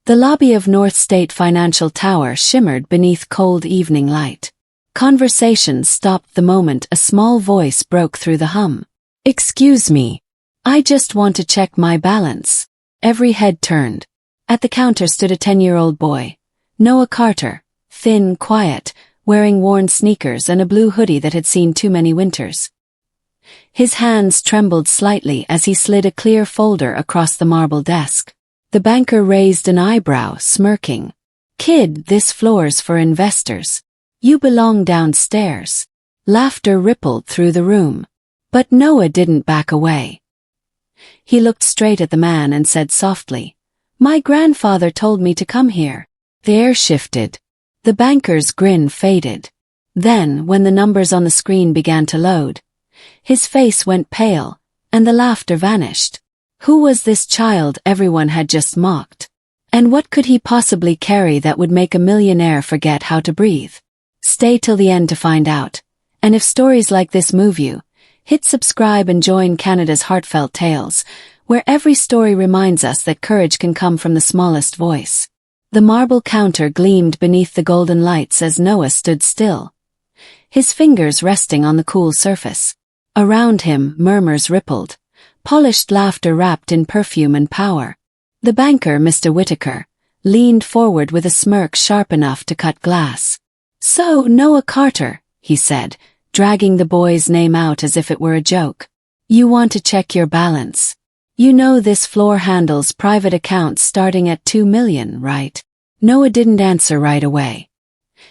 The lobby of North State Financial Tower shimmered beneath cold evening light. Conversations stopped the moment a small voice broke through the hum. "Excuse me. I just want to check my balance." Every head turned. At the counter stood a 10-year-old boy, Noah Carter, thin, quiet, wearing worn sneakers and a blue hoodie that had seen too many winters. His hands trembled slightly as he slid a clear folder across the marble desk. The banker raised an eyebrow, smirking. "Kid, this floor's for investors. You belong downstairs." Laughter rippled through the room. But Noah didn't back away. He looked straight at the man and said softly, "My grandfather told me to come here." The air shifted. The banker's grin faded. Then, when the numbers on the screen began to load, his face went pale, and the laughter vanished. Who was this child everyone had just mocked? And what could he possibly carry that would make a millionaire forget how to breathe? Stay till the end to find out. And if stories like this move you, hit subscribe and join Canada's Heartfelt Tales, where every story reminds us that courage can come from the smallest voice. The marble counter gleamed beneath the golden lights as Noah stood still, his fingers resting on the cool surface. Around him, murmurs rippled, polished laughter wrapped in perfume and power. The banker, Mr. Whitaker, leaned forward with a smirk sharp enough to cut glass. "So, Noah Carter," he said, dragging the boy's name out as if it were a joke. "You want to check your balance. You know this floor handles private accounts starting at 2 million, right?" Noah didn't answer right away.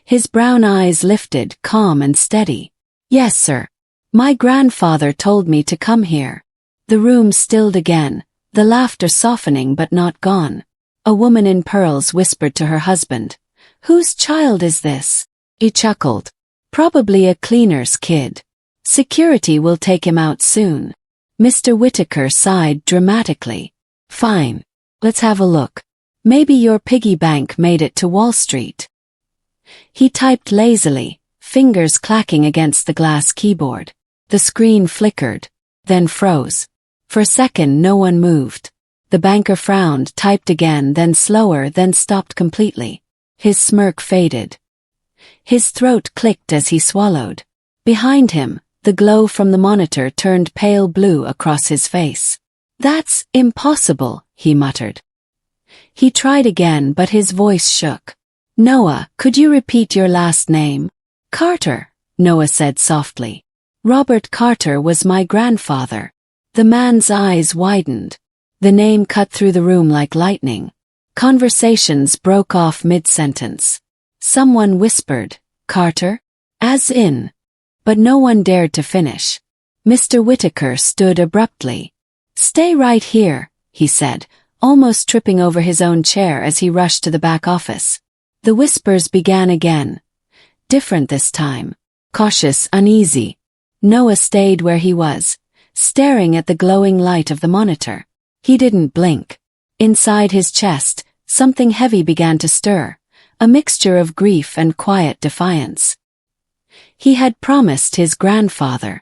His brown eyes lifted, calm and steady. "Yes, sir. My grandfather told me to come here." The room stilled again, the laughter softening but not gone. A woman in pearls whispered to her husband, "Whose child is this?" He chuckled. "Probably a cleaner's kid. Security will take him out soon." Mr. Whitaker sighed dramatically. "Fine. Let's have a look. Maybe your piggy bank made it to Wall Street." He typed lazily, fingers clacking against the glass keyboard. The screen flickered, then froze. For a second no one moved. The banker frowned, typed again, then slower, then stopped completely. His smirk faded. His throat clicked as he swallowed. Behind him, the glow from the monitor turned pale blue across his face. "That's impossible," he muttered. He tried again, but his voice shook. "Noah, could you repeat your last name?" "Carter," Noah said softly. "Robert Carter was my grandfather." The man's eyes widened. The name cut through the room like lightning. Conversations broke off mid-sentence. Someone whispered, "Carter?" As in. But no one dared to finish. Mr. Whitaker stood abruptly. "Stay right here," he said, almost tripping over his own chair as he rushed to the back office. The whispers began again. Different this time. Cautious, uneasy. Noah stayed where he was, staring at the glowing light of the monitor. He didn't blink. Inside his chest, something heavy began to stir, a mixture of grief and quiet defiance. He had promised his grandfather.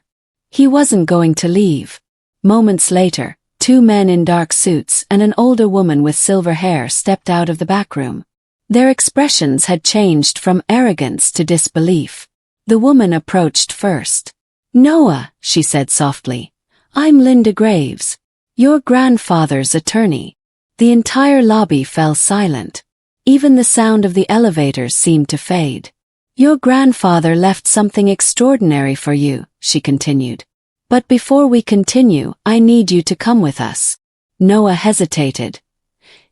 He wasn't going to leave. Moments later, 2 men in dark suits and an older woman with silver hair stepped out of the back room. Their expressions had changed from arrogance to disbelief. The woman approached first. "Noah," she said softly, "I'm Linda Graves, your grandfather's attorney." The entire lobby fell silent. Even the sound of the elevators seemed to fade. "Your grandfather left something extraordinary for you," she continued. "But before we continue, I need you to come with us." Noah hesitated,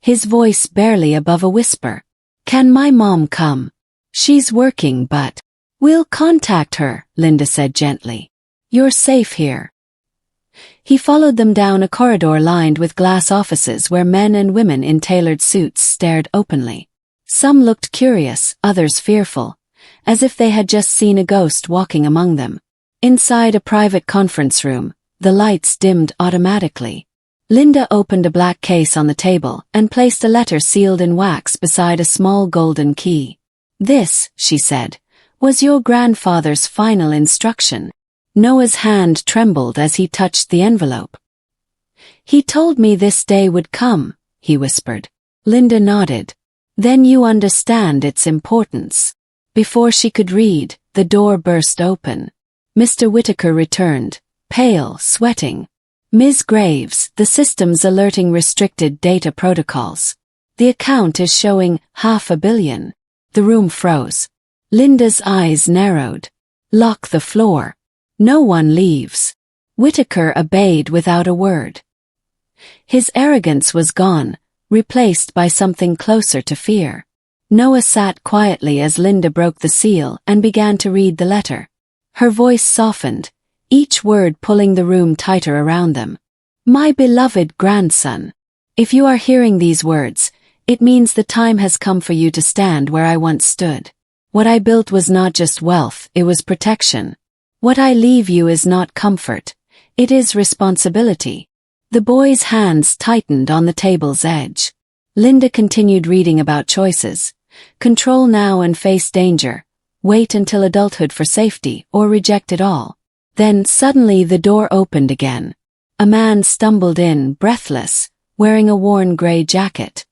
his voice barely above a whisper. "Can my mom come? She's working, but—" "We'll contact her," Linda said gently. "You're safe here." He followed them down a corridor lined with glass offices where men and women in tailored suits stared openly. Some looked curious, others fearful, as if they had just seen a ghost walking among them. Inside a private conference room, the lights dimmed automatically. Linda opened a black case on the table and placed a letter sealed in wax beside a small golden key. "This," she said, "was your grandfather's final instruction." Noah's hand trembled as he touched the envelope. "He told me this day would come," he whispered. Linda nodded. Then you understand its importance. Before she could read, the door burst open. Mr. Whitaker returned, pale, sweating. Ms. Graves, the system's alerting restricted data protocols. The account is showing $500 million. The room froze. Linda's eyes narrowed. Lock the floor. No one leaves. Whitaker obeyed without a word. His arrogance was gone, replaced by something closer to fear. Noah sat quietly as Linda broke the seal and began to read the letter. Her voice softened, each word pulling the room tighter around them. My beloved grandson. If you are hearing these words, it means the time has come for you to stand where I once stood. What I built was not just wealth, it was protection. What I leave you is not comfort, it is responsibility. The boy's hands tightened on the table's edge. Linda continued reading about choices. Control now and face danger. Wait until adulthood for safety or reject it all. Then suddenly the door opened again. A man stumbled in, breathless, wearing a worn gray jacket.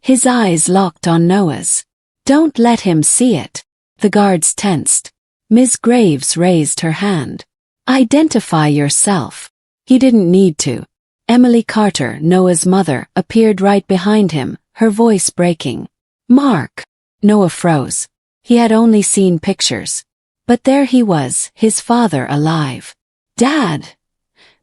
His eyes locked on Noah's. Don't let him see it. The guards tensed. Ms. Graves raised her hand. Identify yourself. He didn't need to. Emily Carter, Noah's mother, appeared right behind him, her voice breaking. Mark. Noah froze. He had only seen pictures. But there he was, his father alive. Dad!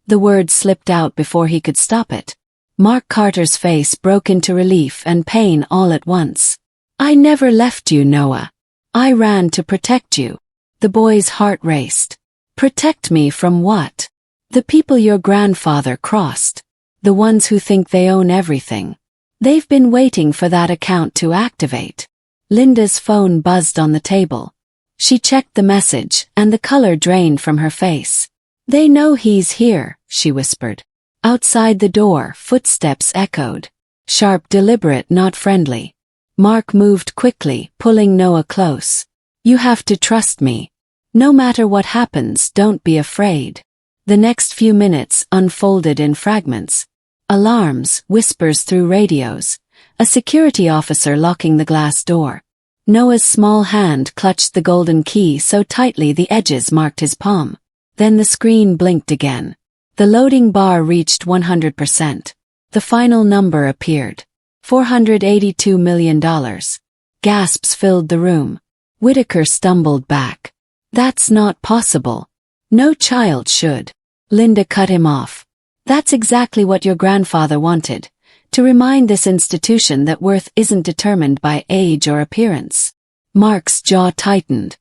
The word slipped out before he could stop it. Mark Carter's face broke into relief and pain all at once. I never left you, Noah. I ran to protect you. The boy's heart raced. Protect me from what? The people your grandfather crossed. The ones who think they own everything. They've been waiting for that account to activate. Linda's phone buzzed on the table. She checked the message, and the color drained from her face. They know he's here, she whispered. Outside the door, footsteps echoed. Sharp, deliberate, not friendly. Mark moved quickly, pulling Noah close. You have to trust me. No matter what happens, don't be afraid. The next few minutes unfolded in fragments. Alarms, whispers through radios. A security officer locking the glass door. Noah's small hand clutched the golden key so tightly the edges marked his palm. Then the screen blinked again. The loading bar reached 100%. The final number appeared. $482 million. Gasps filled the room. Whitaker stumbled back. That's not possible. No child should. Linda cut him off. That's exactly what your grandfather wanted. To remind this institution that worth isn't determined by age or appearance. Mark's jaw tightened.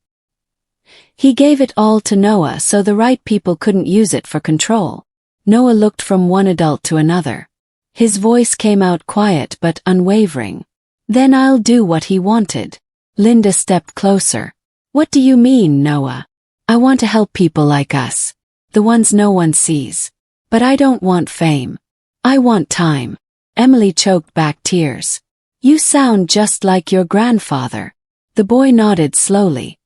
He gave it all to Noah so the right people couldn't use it for control. Noah looked from one adult to another. His voice came out quiet but unwavering. Then I'll do what he wanted. Linda stepped closer. What do you mean, Noah? I want to help people like us. The ones no one sees. But I don't want fame. I want time. Emily choked back tears. You sound just like your grandfather. The boy nodded slowly.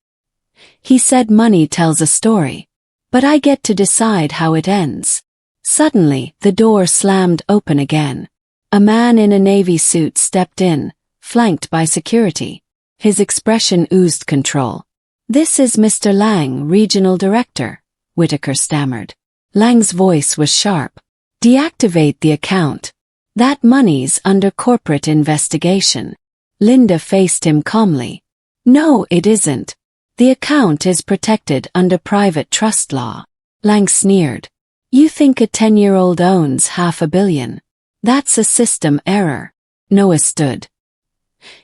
He said money tells a story. But I get to decide how it ends. Suddenly, the door slammed open again. A man in a navy suit stepped in, flanked by security. His expression oozed control. This is Mr. Lang, Regional Director, Whitaker stammered. Lang's voice was sharp. Deactivate the account. That money's under corporate investigation. Linda faced him calmly. No, it isn't. The account is protected under private trust law. Lang sneered. You think a 10-year-old owns $500 million. That's a system error. Noah stood.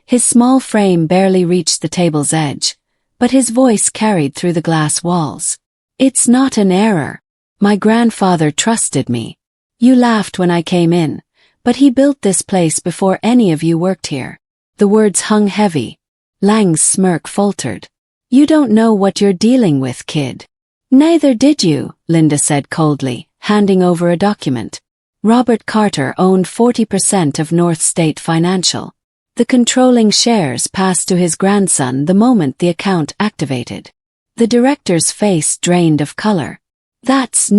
His small frame barely reached the table's edge, but his voice carried through the glass walls. It's not an error. My grandfather trusted me. You laughed when I came in, but he built this place before any of you worked here. The words hung heavy. Lang's smirk faltered. You don't know what you're dealing with, kid. Neither did you, Linda said coldly, handing over a document. Robert Carter owned 40% of North State Financial. The controlling shares passed to his grandson the moment the account activated. The director's face drained of color. That's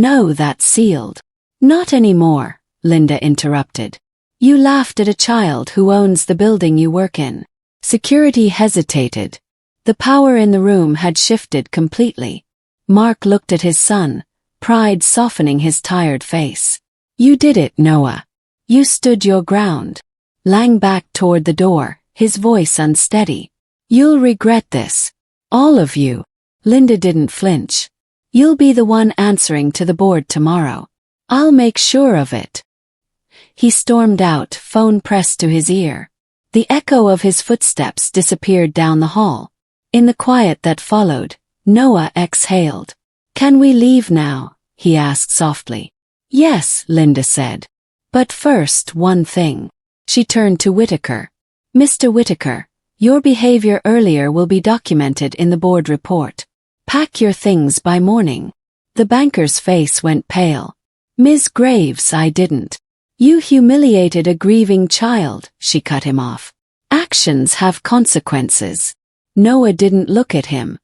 sealed. Not anymore, Linda interrupted. You laughed at a child who owns the building you work in. Security hesitated. The power in the room had shifted completely. Mark looked at his son, pride softening his tired face. You did it, Noah. You stood your ground. Lang backed toward the door, his voice unsteady. You'll regret this. All of you. Linda didn't flinch. You'll be the one answering to the board tomorrow. I'll make sure of it. He stormed out, phone pressed to his ear. The echo of his footsteps disappeared down the hall. In the quiet that followed, Noah exhaled. Can we leave now? He asked softly. Yes, Linda said. But first, one thing. She turned to Whitaker. Mr. Whitaker, your behavior earlier will be documented in the board report. Pack your things by morning. The banker's face went pale. Ms. Graves, I didn't. You humiliated a grieving child, she cut him off. Actions have consequences. Noah didn't look at him.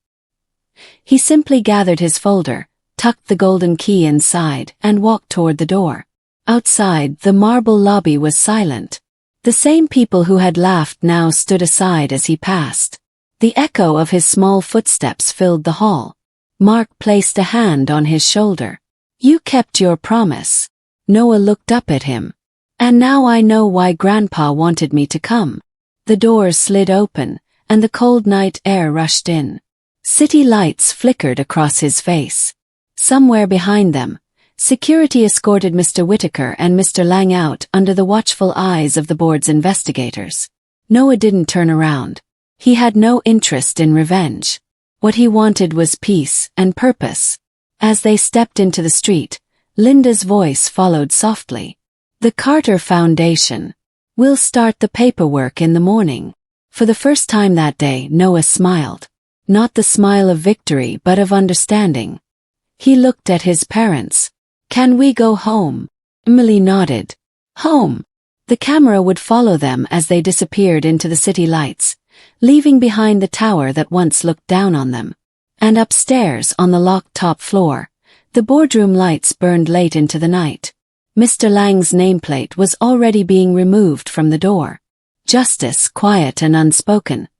He simply gathered his folder, tucked the golden key inside, and walked toward the door. Outside, the marble lobby was silent. The same people who had laughed now stood aside as he passed. The echo of his small footsteps filled the hall. Mark placed a hand on his shoulder. You kept your promise. Noah looked up at him. And now I know why Grandpa wanted me to come. The doors slid open, and the cold night air rushed in. City lights flickered across his face. Somewhere behind them, security escorted Mr. Whitaker and Mr. Lang out under the watchful eyes of the board's investigators. Noah didn't turn around. He had no interest in revenge. What he wanted was peace and purpose. As they stepped into the street, Linda's voice followed softly. The Carter Foundation. We'll start the paperwork in the morning. For the first time that day, Noah smiled. Not the smile of victory but of understanding. He looked at his parents. Can we go home? Emily nodded. Home. The camera would follow them as they disappeared into the city lights, leaving behind the tower that once looked down on them. And upstairs on the locked top floor, the boardroom lights burned late into the night. Mr. Lang's nameplate was already being removed from the door. Justice, quiet and unspoken,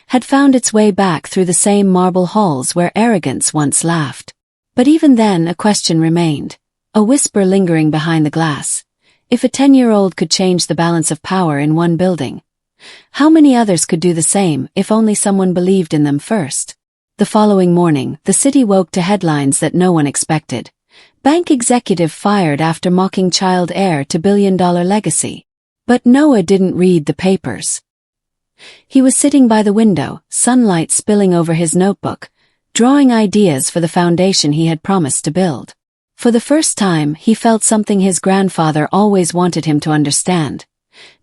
had found its way back through the same marble halls where arrogance once laughed. But even then a question remained, a whisper lingering behind the glass. If a 10-year-old could change the balance of power in one building, how many others could do the same if only someone believed in them first? The following morning, the city woke to headlines that no one expected. Bank executive fired after mocking child heir to billion-dollar legacy. But Noah didn't read the papers. He was sitting by the window, sunlight spilling over his notebook, drawing ideas for the foundation he had promised to build. For the first time, he felt something his grandfather always wanted him to understand.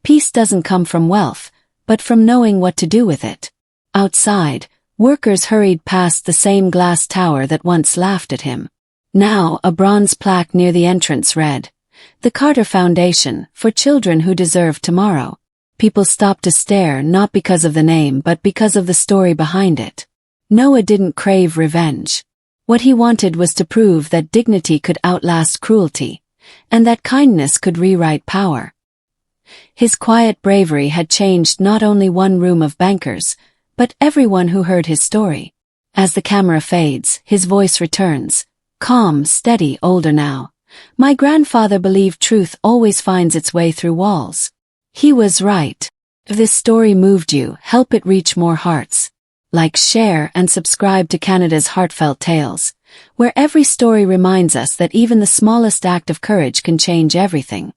Peace doesn't come from wealth, but from knowing what to do with it. Outside, workers hurried past the same glass tower that once laughed at him. Now, a bronze plaque near the entrance read, "The Carter Foundation, for children who deserve tomorrow." People stopped to stare not because of the name but because of the story behind it. Noah didn't crave revenge. What he wanted was to prove that dignity could outlast cruelty, and that kindness could rewrite power. His quiet bravery had changed not only one room of bankers, but everyone who heard his story. As the camera fades, his voice returns, calm, steady, older now. My grandfather believed truth always finds its way through walls. He was right. If this story moved you, help it reach more hearts. Like, share, and subscribe to Canada's Heartfelt Tales, where every story reminds us that even the smallest act of courage can change everything.